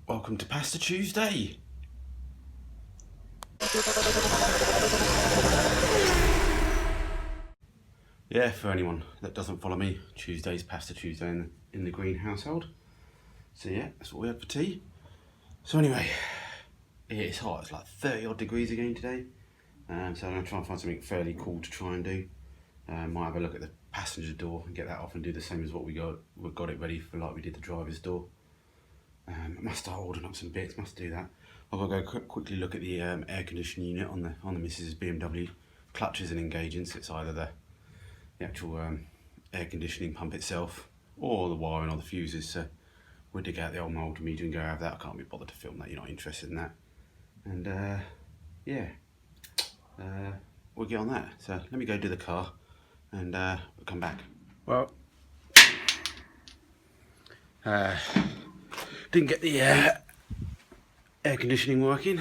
Welcome to Pasta Tuesday. Yeah, for anyone that doesn't follow me, Tuesday's Pasta Tuesday in the Green household. So yeah, that's what we had for tea. So anyway, it's hot. It's like 30 odd degrees again today. So I'm going to try and find something fairly cool to try and do. Might have a look at the passenger door and get that off and do the same as what we got. We got it ready for like we did the driver's door. I must start ordering up some bits. Must do that. I'm gonna go quickly look at the air conditioning unit on the Mrs. BMW. Clutches and engaging. So it's either the actual air conditioning pump itself or the wiring or the fuses. So we'll dig out the old multimeter and go have that. I can't be bothered to film that. You're not interested in that. And yeah, we'll get on that. So let me go do the car and we'll come back. Well, didn't get the air conditioning working.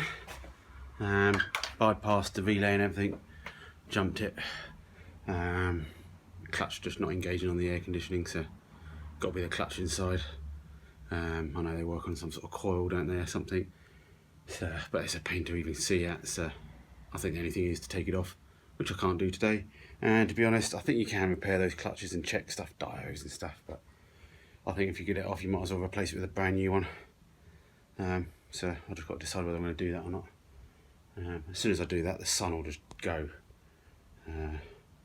Bypassed the relay and everything, jumped it. Clutch just not engaging on the air conditioning, so got to be the clutch inside. I know they work on some sort of coil, don't they, or something. So, but it's a pain to even see at. So I think the only thing is to take it off, which I can't do today. And to be honest, I think you can repair those clutches and check stuff, diodes and stuff. But I think if you get it off, you might as well replace it with a brand new one. So I've just got to decide whether I'm going to do that or not. As soon as I do that, the sun will just go.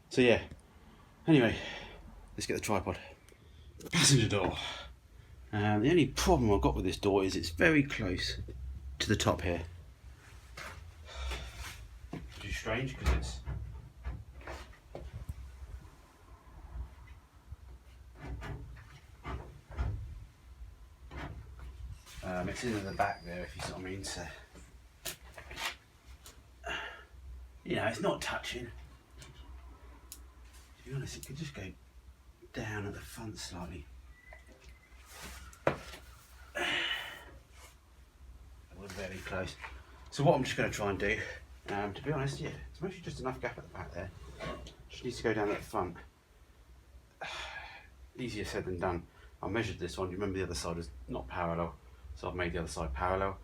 So yeah, anyway, let's get the tripod. Passenger door. The only problem I've got with this door is it's very close to the top here. Which is strange because it's in the back there, if you see what I mean. So you know, it's not touching. To be honest, it could just go down at the front slightly. We're very close. So what I'm just going to try and do, to be honest, yeah, it's mostly just enough gap at the back there. Just needs to go down at the front. Easier said than done. I measured this one. You remember the other side was not parallel, so I've made the other side parallel.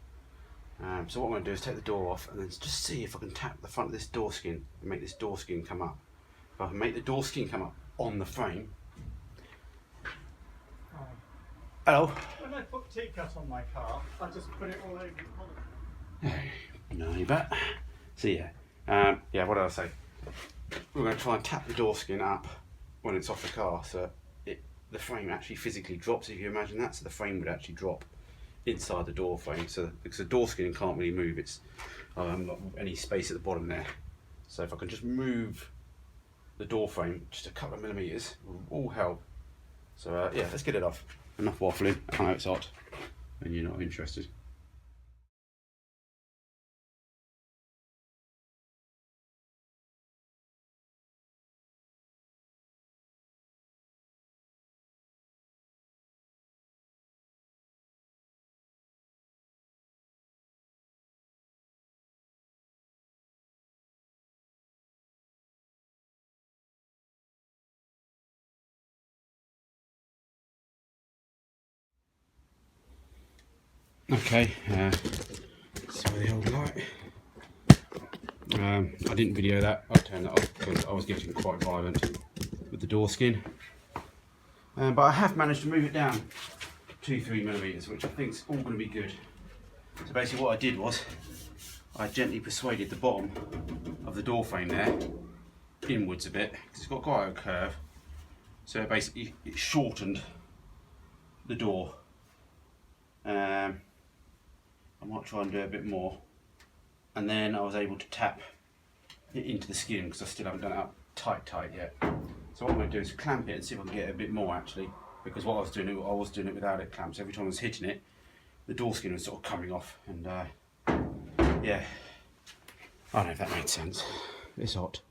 So what I'm going to do is take the door off and then just see if I can tap the front of this door skin and make this door skin come up. If I can make the door skin come up on the frame. Hello. When I put T-cut on my car, I just put it all over the bonnet. No, you bet. So yeah, what did I say? We're going to try and tap the door skin up when it's off the car, so the frame actually physically drops. If you imagine that, so the frame would actually drop inside the door frame. So because the door skin can't really move, it's not any space at the bottom there. So if I can just move the door frame just a couple of millimeters, will all help. So yeah, let's get it off. Enough waffling. I know it's hot, and you're not interested. Okay, so the old light. I didn't video that. I turned that off because I was getting quite violent with the door skin. But I have managed to move it down 2-3 millimeters, which I think is all going to be good. So basically what I did was I gently persuaded the bottom of the door frame there inwards a bit because it's got quite a curve. So basically it shortened the door. I might try and do a bit more, and then I was able to tap it into the skin because I still haven't done it up tight yet. So what I'm going to do is clamp it and see if I can get a bit more actually, because what I was doing it without it clamped. So every time I was hitting it, the door skin was sort of coming off, and yeah, I don't know if that made sense. It's hot.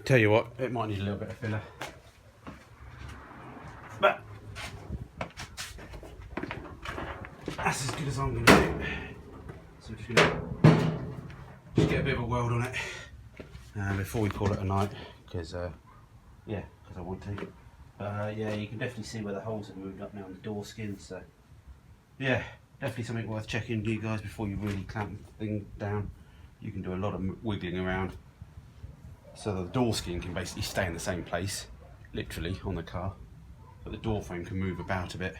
Tell you what, it might need a little bit of filler. But that's as good as I'm going to do. So I'm just going to get a bit of a weld on it before we call it a night, because yeah, because I want to. Yeah, you can definitely see where the holes have moved up now on the door skin, so yeah, definitely something worth checking, you guys, before you really clamp the thing down. You can do a lot of wiggling around, so the door skin can basically stay in the same place, literally, on the car, but the door frame can move about a bit,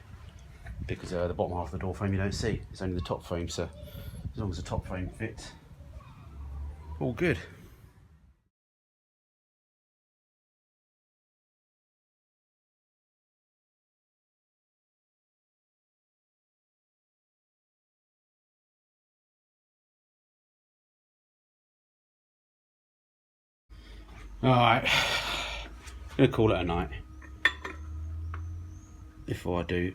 because the bottom half of the door frame you don't see, it's only the top frame, so as long as the top frame fits, all good. Alright, I'm going to call it a night before I do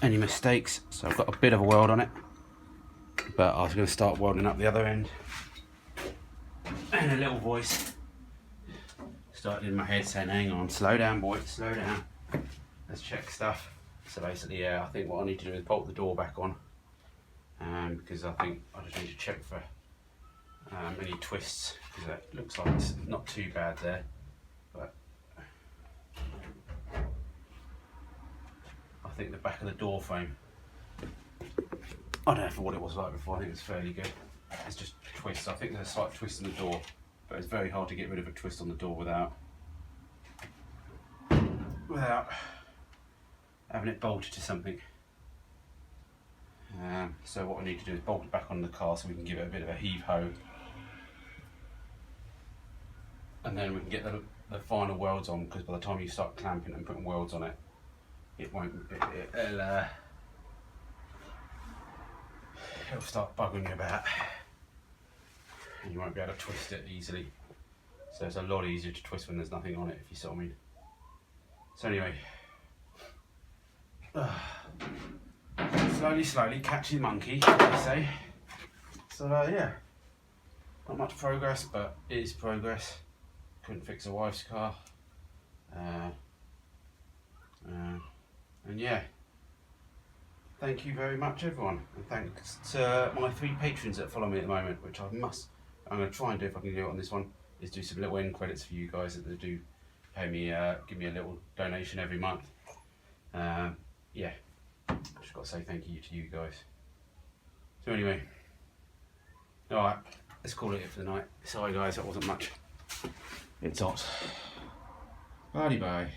any mistakes. So I've got a bit of a weld on it, but I was going to start welding up the other end, and a little voice started in my head saying, hang on, slow down boy, slow down, let's check stuff. So basically, yeah, I think what I need to do is bolt the door back on, because I think I just need to check for any twists, because it looks like it's not too bad there, but I think the back of the door frame, I don't know what it was like before, I think it's fairly good. It's just twists. I think there's a slight twist in the door, but it's very hard to get rid of a twist on the door without having it bolted to something. So what I need to do is bolt it back on the car so we can give it a bit of a heave-ho, and then we can get the final welds on, because by the time you start clamping and putting welds on it, it'll start bugging you about, and you won't be able to twist it easily. So it's a lot easier to twist when there's nothing on it, if you see what I mean. So anyway, slowly catching monkey, they say. So yeah, not much progress, but it is progress. Couldn't fix a wife's car, and yeah, thank you very much everyone, and thanks to my 3 patrons that follow me at the moment, which I'm going to try and do, if I can do it on this one, is do some little end credits for you guys that do pay me, give me a little donation every month. Yeah, just got to say thank you to you guys. So anyway, alright, let's call it for the night. Sorry guys, that wasn't much. It's hot. Bye bye.